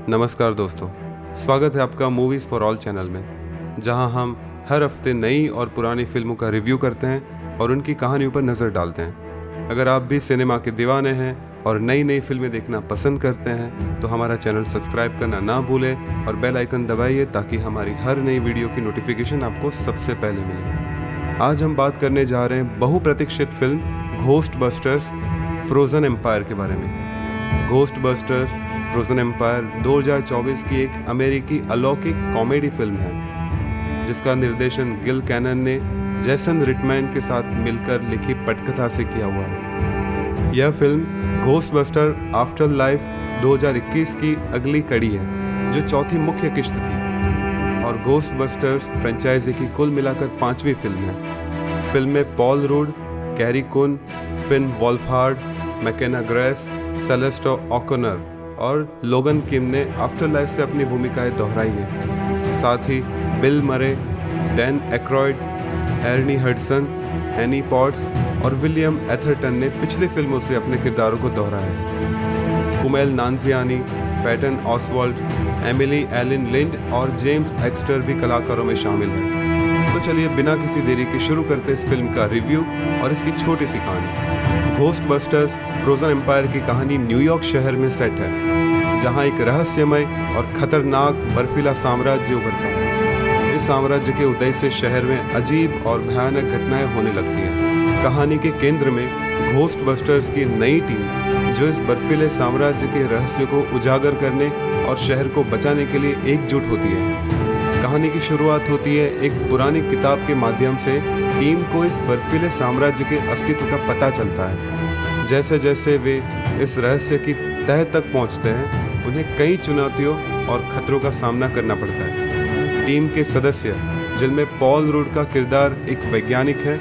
नमस्कार दोस्तों, स्वागत है आपका मूवीज़ फॉर ऑल चैनल में, जहां हम हर हफ्ते नई और पुरानी फिल्मों का रिव्यू करते हैं और उनकी कहानियों पर नज़र डालते हैं। अगर आप भी सिनेमा के दीवाने हैं और नई नई फिल्में देखना पसंद करते हैं तो हमारा चैनल सब्सक्राइब करना ना भूलें और बेल आइकन दबाइए ताकि हमारी हर नई वीडियो की नोटिफिकेशन आपको सबसे पहले मिले। आज हम बात करने जा रहे हैं बहुप्रतीक्षित फिल्म घोस्टबस्टर्स फ्रोज़न एम्पायर के बारे में। घोस्टबस्टर्स फ्रोज़न एम्पायर 2024 की एक अमेरिकी अलौकिक कॉमेडी फिल्म है जिसका निर्देशन गिल कैनन ने जैसन रिटमैन के साथ मिलकर लिखी पटकथा से किया हुआ है। यह फिल्म घोस्टबस्टर आफ्टर लाइफ 2021 की अगली कड़ी है जो चौथी मुख्य किश्त थी और घोस्टबस्टर्स फ्रेंचाइजी की कुल मिलाकर 5वीं फिल्म है। फिल्म में पॉल रूड, कैरी कुन, फिन वोल्फहार्ड, मैकेना ग्रेस, सेलेस्टो ओकोनर और लोगन किम ने आफ्टर लाइफ से अपनी भूमिकाएं दोहराई हैं। साथ ही Bill Murray, Dan Aykroyd, Ernie Hudson, Annie Potts और विलियम एथरटन ने पिछली फिल्मों से अपने किरदारों को दोहराया है। Kumail Nanjiani, Patton Oswalt, Emily Alyn Lind और जेम्स एक्स्टर भी कलाकारों में शामिल हैं। तो चलिए बिना किसी देरी के शुरू करते इस फिल्म का रिव्यू और इसकी छोटी सी कहानी। घोस्टबस्टर्स फ्रोज़न एम्पायर की कहानी न्यूयॉर्क शहर में सेट है, जहां एक रहस्यमय और खतरनाक बर्फीला साम्राज्य उभरता है। इस साम्राज्य के उदय से शहर में अजीब और भयानक घटनाएं होने लगती हैं। कहानी के केंद्र में घोस्टबस्टर्स की नई टीम जो इस बर्फीले साम्राज्य के रहस्य को उजागर करने और शहर को बचाने के लिए एकजुट होती है। कहानी की शुरुआत होती है एक पुरानी किताब के माध्यम से। टीम को इस बर्फीले साम्राज्य के अस्तित्व का पता चलता है। जैसे जैसे वे इस रहस्य की तह तक पहुंचते हैं उन्हें कई चुनौतियों और खतरों का सामना करना पड़ता है। टीम के सदस्य जिनमें पॉल रूड का किरदार एक वैज्ञानिक है,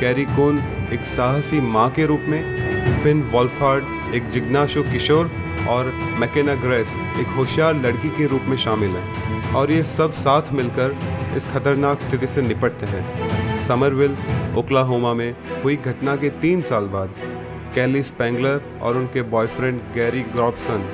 कैरी कून एक साहसी माँ के रूप में, फिन वोल्फहार्ड एक जिज्ञासु किशोर और मैकेना ग्रेस एक होशियार लड़की के रूप में शामिल हैं और ये सब साथ मिलकर इस खतरनाक स्थिति से निपटते हैं। समरविल, ओक्लाहोमा में हुई घटना के 3 साल बाद कैली स्पेंगलर और उनके बॉयफ्रेंड गैरी ग्रॉबसन,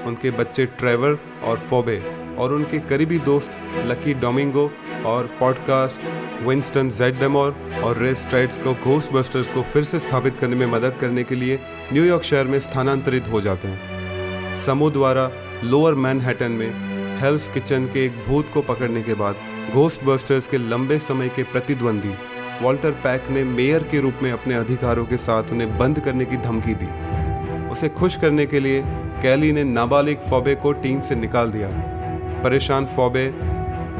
उनके बच्चे ट्रेवर और फोबे और उनके करीबी दोस्त लकी डोमिंगो और पॉडकास्ट विंस्टन ज़ेडमोर और रे स्ट्राइड्स को घोस्टबस्टर्स को फिर से स्थापित करने में मदद करने के लिए न्यूयॉर्क शहर में स्थानांतरित हो जाते हैं। समूह द्वारा लोअर मैनहट्टन में हेल्स किचन के एक भूत को पकड़ने के बाद घोस्टबस्टर्स के लंबे समय के प्रतिद्वंदी वॉल्टर पैक ने मेयर के रूप में अपने अधिकारों के साथ उन्हें बंद करने की धमकी दी। उसे खुश करने के लिए कैली ने नाबालिग फोबे को टीम से निकाल दिया। परेशान फोबे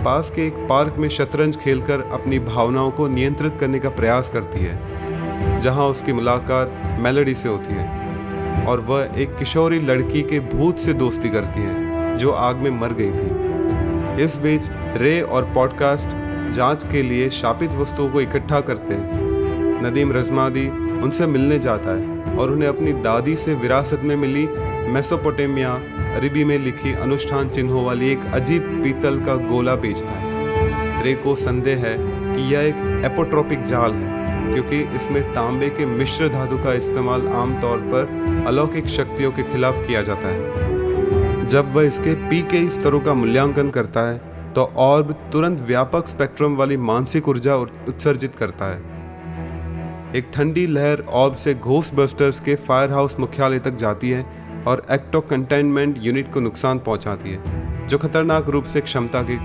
पास के एक पार्क में शतरंज खेलकर अपनी भावनाओं को नियंत्रित करने का प्रयास करती है, जहां उसकी मुलाकात मेलोडी से होती है और वह एक किशोरी लड़की के भूत से दोस्ती करती है जो आग में मर गई थी। इस बीच रे और पॉडकास्ट जांच के लिए शापित वस्तुओं को इकट्ठा करते हैं। नदीम रज़मादी उनसे मिलने जाता है और उन्हें अपनी दादी से विरासत में मिली मेसोपोटामिया अरबी में लिखी अनुष्ठान चिन्हों वाली एक अजीब पीतल का गोला बेचता है। रे को संदेह है कि यह एक एपोट्रोपिक जाल है क्योंकि इसमें तांबे के मिश्र धातु का इस्तेमाल आमतौर पर अलौकिक शक्तियों के खिलाफ किया जाता है। जब वह इसके पीके स्तरों का मूल्यांकन करता है तो ऑर्ब तुरंत व्यापक स्पेक्ट्रम वाली मानसिक ऊर्जा उत्सर्जित करता है। एक ठंडी लहर ऑर्ब से घोस्टबस्टर्स के फायर हाउस मुख्यालय तक जाती है और एक्टो कंटेनमेंट यूनिट को नुकसान पहुंचाती है जो खतरनाक रूप से क्षमता के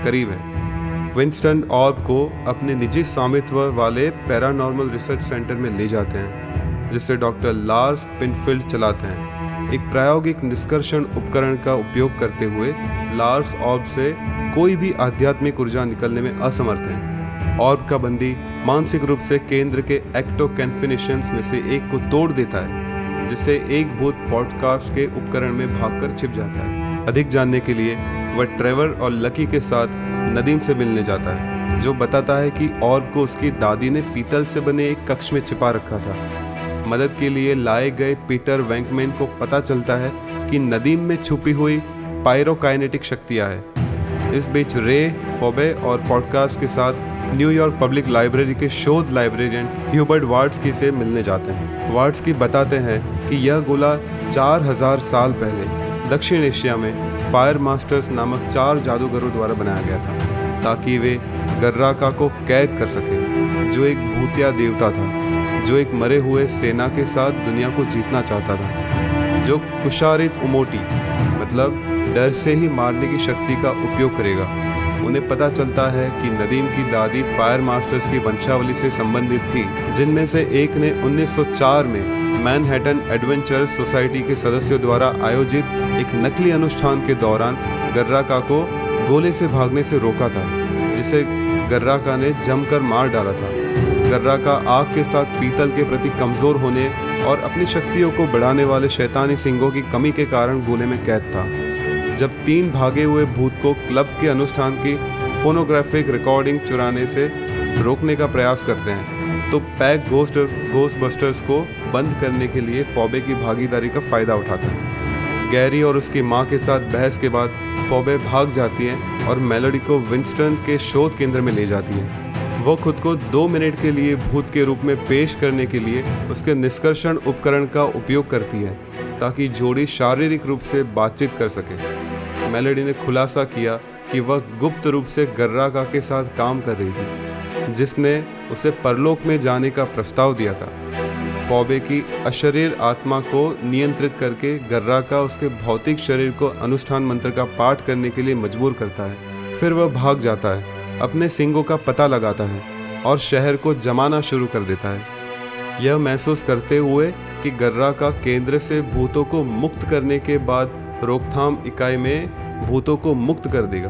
करीब है। विंस्टन ऑर्ब को अपने निजी स्वामित्व वाले पैरानॉर्मल रिसर्च सेंटर में ले जाते हैं जिसे डॉक्टर लार्स पिनफील्ड चलाते हैं। एक प्रायोगिक निष्कर्षण उपकरण का उपयोग करते हुए लार्स ऑर्ब से कोई भी आध्यात्मिक ऊर्जा निकलने में असमर्थ है। ऑर्ब का बंदी मानसिक रूप से केंद्र के एक्टो कैन्फिनिशंस में से एक को तोड़ देता है जिससे एक भूत पॉडकास्ट के उपकरण में भागकर छिप जाता है। अधिक जानने के लिए वह ट्रेवर और लकी के साथ नदीम से मिलने जाता है जो बताता है कि ऑर्ब को उसकी दादी ने पीतल से बने एक कक्ष में छिपा रखा था। मदद के लिए लाए गए पीटर वैंकमैन को पता चलता है कि नदीम में छुपी हुई पायरोकाइनेटिक शक्तियां हैं। इस बीच रे, फोबे और पॉडकास्ट के साथ न्यूयॉर्क पब्लिक लाइब्रेरी के शोध लाइब्रेरियन ह्यूबर्ट वार्ड्सकी से मिलने जाते हैं। वार्ड्सकी बताते हैं कि यह गोला 4000 साल पहले दक्षिण एशिया में फायर मास्टर्स नामक 4 जादूगरों द्वारा बनाया गया था ताकि वे गर्राका को कैद कर सकें, जो एक भूतिया देवता था जो एक मरे हुए सेना के साथ दुनिया को जीतना चाहता था, जो कुशारित उमोटी मतलब डर से ही मारने की शक्ति का उपयोग करेगा। उन्हें पता चलता है कि नदीम की दादी फायर मास्टर्स की वंशावली से संबंधित थी, जिनमें से एक ने 1904 में मैनहट्टन एडवेंचर सोसाइटी के सदस्यों द्वारा आयोजित एक नकली अनुष्ठान के दौरान गर्राका को गोले से भागने से रोका था, जिसे गर्राका ने जमकर मार डाला था। गर्राका आग के साथ पीतल के प्रति कमज़ोर होने और अपनी शक्तियों को बढ़ाने वाले शैतानी सिंगों की कमी के कारण गोले में कैद था। जब 3 भागे हुए भूत को क्लब के अनुष्ठान की फोनोग्राफिक रिकॉर्डिंग चुराने से रोकने का प्रयास करते हैं, तो पैक घोस्टबस्टर्स को बंद करने के लिए फॉबे की भागीदारी का फ़ायदा उठाता है। गैरी और उसकी मां के साथ बहस के बाद फॉबे भाग जाती है और मेलोडी को विंस्टन के शोध केंद्र में ले जाती है। वो खुद को 2 मिनट के लिए भूत के रूप में पेश करने के लिए उसके निष्कर्षण उपकरण का उपयोग करती है ताकि जोड़ी शारीरिक रूप से बातचीत कर सके। मेलोडी ने खुलासा किया कि वह गुप्त रूप से गर्राका के साथ काम कर रही थी, जिसने उसे परलोक में जाने का प्रस्ताव दिया था। फॉबे की अशरीर आत्मा को नियंत्रित करके गर्राका उसके भौतिक शरीर को अनुष्ठान मंत्र का पाठ करने के लिए मजबूर करता है। फिर वह भाग जाता है, अपने सिंगों का पता लगाता है और शहर को जमाना शुरू कर देता है, यह महसूस करते हुए कि गर्राका केंद्र से भूतों को मुक्त करने के बाद रोकथाम इकाई में भूतों को मुक्त कर देगा।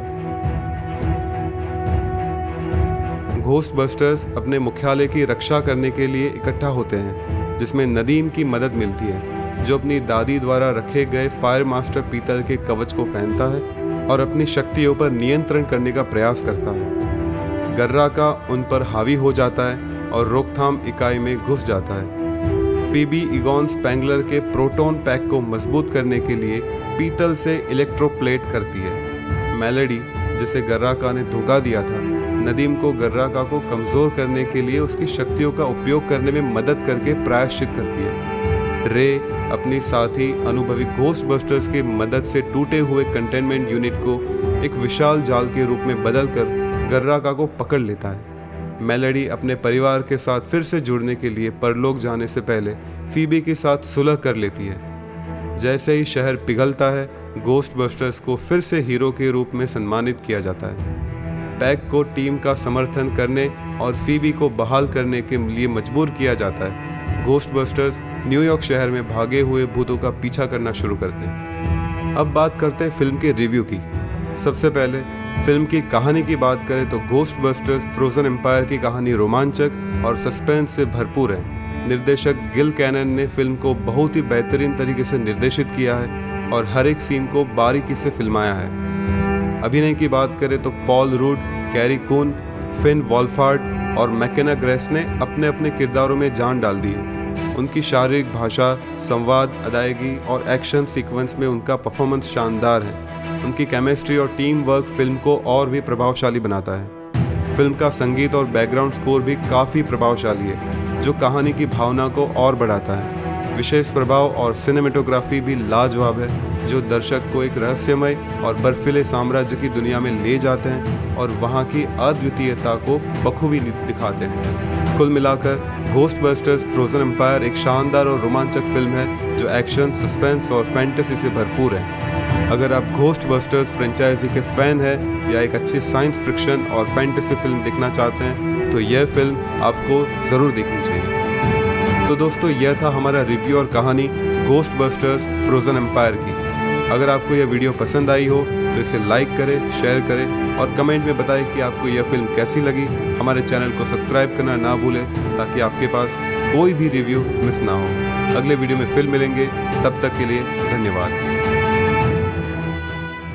घोस्टबस्टर्स अपने मुख्यालय की रक्षा करने के लिए इकट्ठा होते हैं, जिसमें नदीम की मदद मिलती है, जो अपनी दादी द्वारा रखे गए फायर मास्टर पीतल के कवच को पहनता है और अपनी शक्तियों पर नियंत्रण करने का प्रयास करता है। गर्राका उन पर हावी हो जाता है और रोकथाम इकाई में घुस जाता है। फीबी इगॉन स्पेंगलर के प्रोटॉन पैक को मजबूत करने के लिए पीतल से इलेक्ट्रोप्लेट करती है। मेलोडी, जिसे गर्राका ने धोखा दिया था, नदीम को गर्राका को कमज़ोर करने के लिए उसकी शक्तियों का उपयोग करने में मदद करके प्रायश्चित करती है। रे अपनी साथी अनुभवी घोस्टबस्टर्स की मदद से टूटे हुए कंटेनमेंट यूनिट को एक विशाल जाल के रूप में बदलकर गर्राका को पकड़ लेता है। मेलोडी अपने परिवार के साथ फिर से जुड़ने के लिए परलोक जाने से पहले फीबी के साथ सुलह कर लेती है। जैसे ही शहर पिघलता है, घोस्टबस्टर्स को फिर से हीरो के रूप में सम्मानित किया जाता है। पैक को टीम का समर्थन करने और फीबी को बहाल करने के लिए मजबूर किया जाता है। घोस्टबस्टर्स न्यूयॉर्क शहर में भागे हुए भूतों का पीछा करना शुरू करते हैं। अब बात करते हैं फिल्म के रिव्यू की। सबसे पहले फिल्म की कहानी की बात करें तो घोस्टबस्टर्स फ्रोजन एम्पायर की कहानी रोमांचक और सस्पेंस से भरपूर है। निर्देशक गिल कैनन ने फिल्म को बहुत ही बेहतरीन तरीके से निर्देशित किया है और हर एक सीन को बारीकी से फिल्माया है। अभिनय की बात करें तो पॉल रूड, कैरी कून, फिन वॉल्फार्ड और मैकेना ग्रेस ने अपने अपने किरदारों में जान डाल दी है। उनकी शारीरिक भाषा, संवाद, अदायगी और एक्शन सीक्वेंस में उनका परफॉर्मेंस शानदार है। उनकी केमिस्ट्री और टीम वर्क फिल्म को और भी प्रभावशाली बनाता है। फिल्म का संगीत और बैकग्राउंड स्कोर भी काफ़ी प्रभावशाली है, जो कहानी की भावना को और बढ़ाता है। विशेष प्रभाव और सिनेमेटोग्राफी भी लाजवाब है, जो दर्शक को एक रहस्यमय और बर्फीले साम्राज्य की दुनिया में ले जाते हैं और वहाँ की अद्वितीयता को बखूबी दिखाते हैं। कुल मिलाकर घोस्टबस्टर्स फ्रोजन एम्पायर एक शानदार और रोमांचक फिल्म है, जो एक्शन, सस्पेंस और फैंटेसी से भरपूर है। अगर आप घोस्टबस्टर्स फ्रेंचाइजी के फैन हैं या एक अच्छी साइंस फिक्शन और फैंटेसी फिल्म देखना चाहते हैं, तो यह फिल्म आपको ज़रूर देखनी चाहिए। तो दोस्तों, यह था हमारा रिव्यू और कहानी घोस्टबस्टर्स फ्रोजन एम्पायर की। अगर आपको यह वीडियो पसंद आई हो तो इसे लाइक करें, शेयर करें और कमेंट में बताएं कि आपको यह फिल्म कैसी लगी। हमारे चैनल को सब्सक्राइब करना ना भूलें, ताकि आपके पास कोई भी रिव्यू मिस ना हो। अगले वीडियो में फिर मिलेंगे, तब तक के लिए धन्यवाद।